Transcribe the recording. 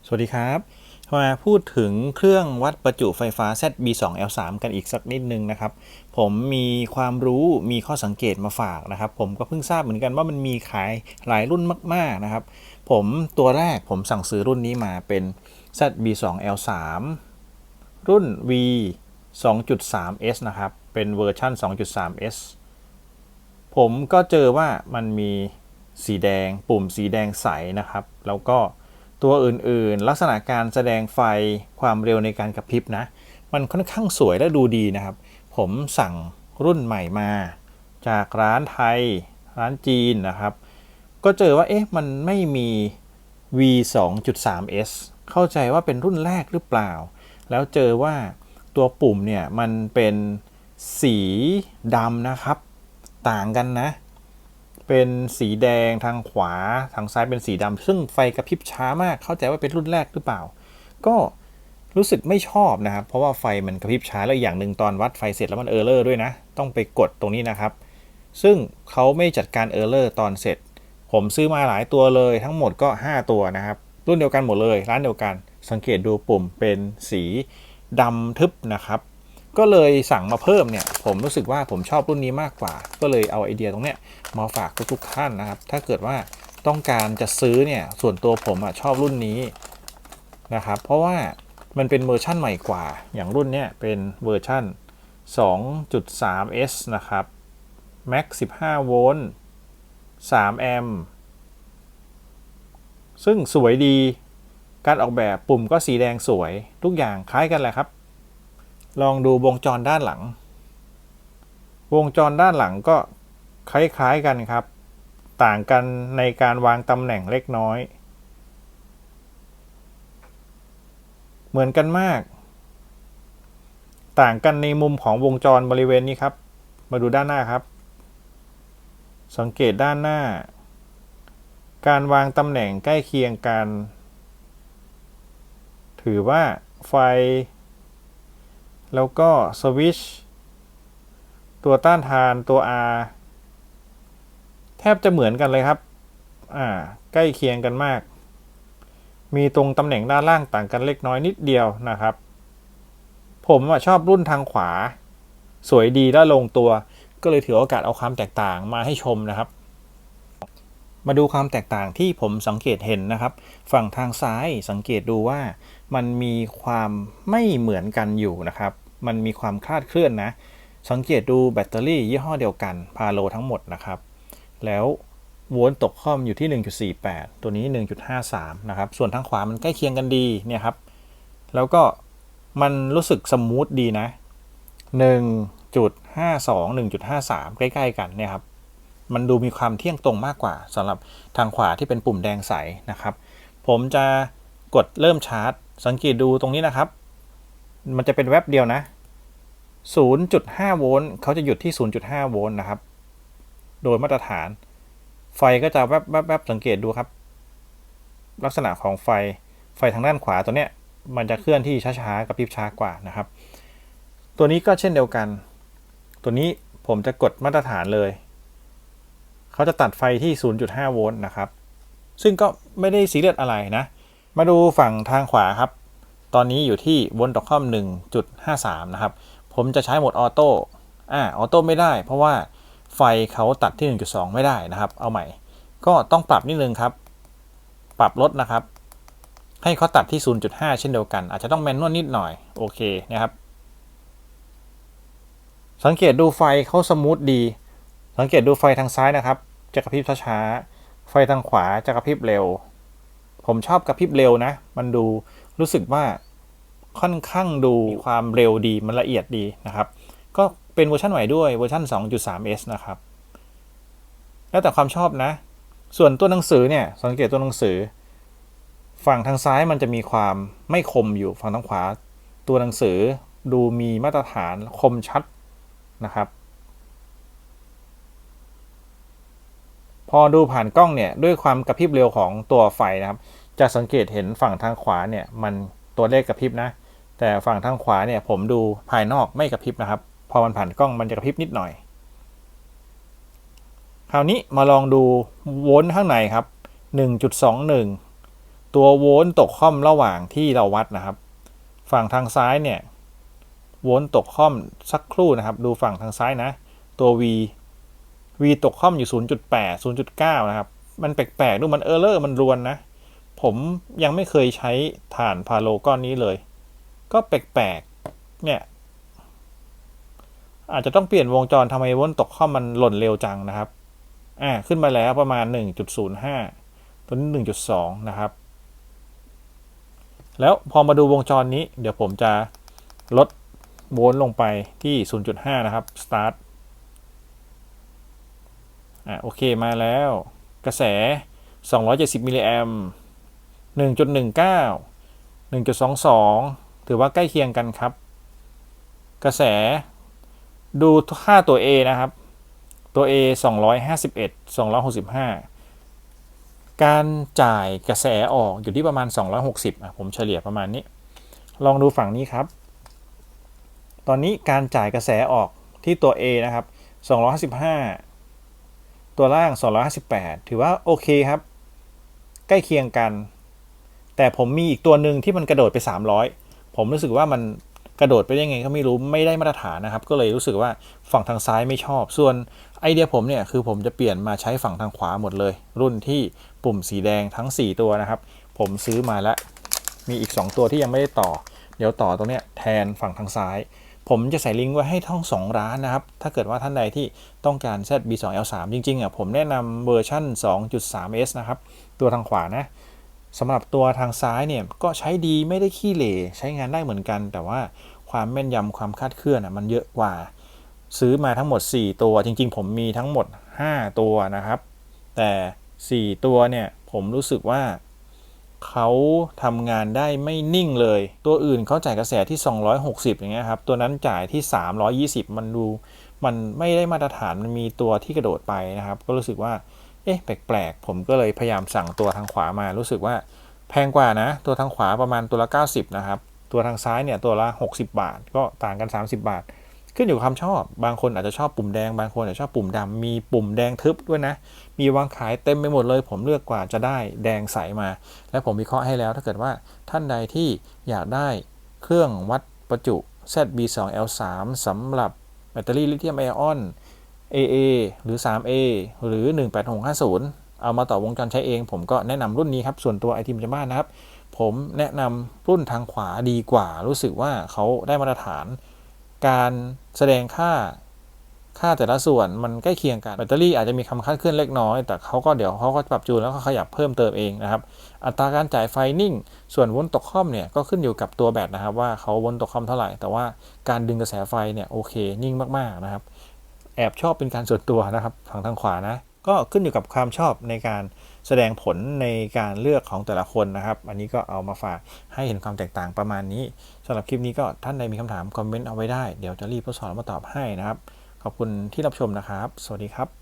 สวัสดีครับมาพูดถึงเครื่องวัดประจุไฟฟ้า ZB2L3 กันอีกสักนิดนึงนะครับผมมีความรู้มีข้อสังเกตมาฝากนะครับผมก็เพิ่งทราบเหมือนกันว่ามันมีขายหลายรุ่นมากๆนะครับตัวแรกผมสั่งซื้อรุ่นนี้มาเป็น ZB2L3 รุ่น V 2.3S นะครับเป็นเวอร์ชัน 2.3S ผมก็เจอว่ามันมีสีแดงปุ่มสีแดงใสนะครับแล้วก็ตัวอื่นๆลักษณะการแสดงไฟความเร็วในการกระพริบนะมันค่อนข้างสวยและดูดีนะครับผมสั่งรุ่นใหม่มาจากร้านไทยร้านจีนนะครับก็เจอว่ามันไม่มี V 2.3S เข้าใจว่าเป็นรุ่นแรกหรือเปล่าแล้วเจอว่าตัวปุ่มเนี่ยมันเป็นสีดำนะครับต่างกันนะเป็นสีแดงทางขวาทางซ้ายเป็นสีดำซึ่งไฟกระพริบช้ามากเข้าใจว่าเป็นรุ่นแรกหรือเปล่าก็รู้สึกไม่ชอบนะครับเพราะว่าไฟมันกระพริบช้าแล้วอย่างหนึ่งตอนวัดไฟเสร็จแล้วมันเออร์เลอร์ด้วยนะต้องไปกดตรงนี้นะครับซึ่งเขาไม่จัดการเออร์เลอร์ตอนเสร็จผมซื้อมาหลายตัวเลยทั้งหมดก็5ตัวนะครับรุ่นเดียวกันหมดเลยร้านเดียวกันสังเกตดูปุ่มเป็นสีดำทึบนะครับก็เลยสั่งมาเพิ่มเนี่ยผมรู้สึกว่าผมชอบรุ่นนี้มากกว่าก็เลยเอาไอเดียตรงเนี้ยมาฝากทุกๆท่านนะครับถ้าเกิดว่าต้องการจะซื้อเนี่ยส่วนตัวผมชอบรุ่นนี้นะครับเพราะว่ามันเป็นเวอร์ชั่นใหม่กว่าอย่างรุ่นเนี้ยเป็นเวอร์ชั่น 2.3S นะครับ Max 15 โวลต์ 3 แอมป์ซึ่งสวยดีการออกแบบปุ่มก็สีแดงสวยทุกอย่างคล้ายกันแหละครับลองดูวงจรด้านหลังวงจรด้านหลังก็คล้ายๆกันครับต่างกันในการวางตำแหน่งเล็กน้อยเหมือนกันมากต่างกันในมุมของวงจรบริเวณนี้ครับมาดูด้านหน้าครับสังเกตด้านหน้าการวางตำแหน่งใกล้เคียงกันถือว่าไฟแล้วก็สวิตช์ตัวต้านทานตัว R แทบจะเหมือนกันเลยครับใกล้เคียงกันมากมีตรงตำแหน่งด้านล่างต่างกันเล็กน้อยนิดเดียวนะครับผมชอบรุ่นทางขวาสวยดีและลงตัวก็เลยถือโอกาสเอาความแตกต่างมาให้ชมนะครับมาดูความแตกต่างที่ผมสังเกตเห็นนะครับฝั่งทางซ้ายสังเกตดูว่ามันมีความไม่เหมือนกันอยู่นะครับมันมีความคลาดเคลื่อนนะสังเกตดูแบตเตอรี่ยี่ห้อเดียวกันพาโลทั้งหมดนะครับแล้วโวลต์ตกค่อมอยู่ที่ 1.48 ตัวนี้ 1.53 นะครับส่วนทางขวามันใกล้เคียงกันดีเนี่ยครับแล้วก็มันรู้สึกสมูทดีนะ 1.52 1.53 ใกล้ๆกันเนี่ยครับมันดูมีความเที่ยงตรงมากกว่าสำหรับทางขวาที่เป็นปุ่มแดงใสนะครับผมจะกดเริ่มชาร์จสังเกตดูตรงนี้นะครับมันจะเป็นแวบเดียวนะ 0.5 โวลต์เขาจะหยุดที่ 0.5 โวลต์นะครับโดยมาตรฐานไฟก็จะแวบสังเกตดูครับลักษณะของไฟทางด้านขวาตัวเนี้ยมันจะเคลื่อนที่ช้าๆกับพริบช้ากว่านะครับตัวนี้ก็เช่นเดียวกันตัวนี้ผมจะกดมาตรฐานเลยเขาจะตัดไฟที่ 0.5 โวลต์นะครับซึ่งก็ไม่ได้ซีเรียสอะไรนะมาดูฝั่งทางขวาครับตอนนี้อยู่ที่โวลต์ต่อค่อม 1.53 นะครับผมจะใช้โหมดออโต้ออโต้ไม่ได้เพราะว่าไฟเขาตัดที่ 1.2 ไม่ได้นะครับเอาใหม่ก็ต้องปรับนิดนึงครับปรับลดนะครับให้เขาตัดที่ 0.5 เช่นเดียวกันอาจจะต้องแมนนวลนิดหน่อยโอเคนะครับสังเกตดูไฟเขาสมูทดีสังเกตดูไฟทางซ้ายนะครับจะกระพริบช้าๆไฟทางขวาจะกระพริบเร็วผมชอบกระพริบเร็วนะมันดูรู้สึกว่าค่อนข้างดูมีความเร็วดีมันละเอียดดีนะครับก็เป็นเวอร์ชันใหม่ด้วยเวอร์ชัน 2.3S นะครับแล้วแต่ความชอบนะส่วนตัวหนังสือเนี่ยสังเกตตัวหนังสือฝั่งทางซ้ายมันจะมีความไม่คมอยู่ฝั่งทางขวาตัวหนังสือดูมีมาตรฐานคมชัดนะครับพอดูผ่านกล้องเนี่ยด้วยความกระพริบเร็วของตัวไฟนะครับจะสังเกตเห็นฝั่งทางขวาเนี่ยมันตัวเลขกระพริบนะแต่ฝั่งทางขวาเนี่ยผมดูภายนอกไม่กระพริบนะครับพอมันผ่านกล้องมันจะกระพริบนิดหน่อยคราวนี้มาลองดูโวลต์ข้างในครับ 1.21 ตัวโวลต์ตกค่อมระหว่างที่เราวัดนะครับฝั่งทางซ้ายเนี่ยโวลต์ตกค่อมสักครู่นะครับดูฝั่งทางซ้ายนะตัว V ตกค่อมอยู่ 0.8 0.9 นะครับมันแปลกๆดูมันเออร์เลอร์มันรวนนะผมยังไม่เคยใช้ฐานพาโลก้อนนี้เลยก็แปลกๆเนี่ยอาจจะต้องเปลี่ยนวงจรทำไมโวลต์ตกค่อมมันหล่นเร็วจังนะครับขึ้นมาแล้วประมาณ 1.05 ตัวนี้ 1.2 นะครับแล้วพอมาดูวงจรนี้เดี๋ยวผมจะลดโวลต์ลงไปที่ 0.5 นะครับ start โอเคมาแล้วกระแส 270 มิลลิแอมป์ 1.19 1.22 ถือว่าใกล้เคียงกันครับกระแสดูค่าตัว A นะครับตัว A 251 265การจ่ายกระแสออกอยู่ที่ประมาณ260ผมเฉลี่ยประมาณนี้ลองดูฝั่งนี้ครับตอนนี้การจ่ายกระแสออกที่ตัว A นะครับ255ตัวล่าง258ถือว่าโอเคครับใกล้เคียงกันแต่ผมมีอีกตัวหนึ่งที่มันกระโดดไป300ผมรู้สึกว่ามันกระโดดไปได้ไงก็ไม่รู้ไม่ได้มาตรฐานนะครับก็เลยรู้สึกว่าฝั่งทางซ้ายไม่ชอบส่วนไอเดียผมเนี่ยคือผมจะเปลี่ยนมาใช้ฝั่งทางขวาหมดเลยรุ่นที่ปุ่มสีแดงทั้ง4ตัวนะครับผมซื้อมาแล้วมีอีก2ตัวที่ยังไม่ได้ต่อเดี๋ยวต่อตรงเนี้ยแทนฝั่งทางซ้ายผมจะใส่ลิงก์ไว้ให้ทั้ง2ร้านนะครับถ้าเกิดว่าท่านใดที่ต้องการ ZB2L3 จริงๆผมแนะนำเวอร์ชั่น 2.3S นะครับตัวทางขวานะสำหรับตัวทางซ้ายเนี่ยก็ใช้ดีไม่ได้ขี้เหร่ใช้งานได้เหมือนกันแต่ว่าความแม่นยำความคาดเคลื่อนมันเยอะกว่าซื้อมาทั้งหมด4ตัวจริงๆผมมีทั้งหมด5ตัวนะครับแต่4ตัวเนี่ยผมรู้สึกว่าเขาทำงานได้ไม่นิ่งเลยตัวอื่นเขาจ่ายกระแสที่260อย่างเงี้ยครับตัวนั้นจ่ายที่320มันดูมันไม่ได้มาตรฐานมันมีตัวที่กระโดดไปนะครับก็รู้สึกว่าแปลกๆผมก็เลยพยายามสั่งตัวทางขวามารู้สึกว่าแพงกว่านะตัวทางขวาประมาณตัวละ90นะครับตัวทางซ้ายเนี่ยตัวละ60บาทก็ต่างกัน30บาทขึ้นอยู่กับความชอบบางคนอาจจะชอบปุ่มแดงบางคนอาจจะชอบปุ่มดำมีปุ่มแดงทึบด้วยนะมีวางขายเต็มไปหมดเลยผมเลือกกว่าจะได้แดงใสมาและผมวิเคราะห์ให้แล้วถ้าเกิดว่าท่านใดที่อยากได้เครื่องวัดประจุ ZB2L3 สำหรับแบตเตอรี่ลิเธียมไอออน AA หรือ 3A หรือ 18650เอามาต่อวงจรใช้เองผมก็แนะนำรุ่นนี้ครับส่วนตัวไอทีมจะบ้านนะครับผมแนะนำรุ่นทางขวาดีกว่ารู้สึกว่าเขาได้มาตรฐานการแสดงค่าแต่ละส่วนมันใกล้เคียงกันแบตเตอรี่อาจจะมีคำคาดเคลื่อนเล็กน้อยแต่เขาก็เดี๋ยวเขาก็ปรับจูนแล้วก็ขยับเพิ่มเติมเองนะครับอัตราการจ่ายไฟนิ่งส่วนโวลต์ตกค่อมเนี่ยก็ขึ้นอยู่กับตัวแบตนะครับว่าเขาโวลต์ตกค่อมเท่าไหร่แต่ว่าการดึงกระแสไฟเนี่ยโอเคนิ่งมากๆนะครับแอบชอบเป็นการส่วนตัวนะครับฝั่งทางขวานะก็ขึ้นอยู่กับความชอบในการแสดงผลในการเลือกของแต่ละคนนะครับอันนี้ก็เอามาฝากให้เห็นความแตกต่างประมาณนี้สำหรับคลิปนี้ก็ท่านใดมีคำถามคอมเมนต์เอาไว้ได้เดี๋ยวจะรีบทดสอบมาตอบให้นะครับขอบคุณที่รับชมนะครับสวัสดีครับ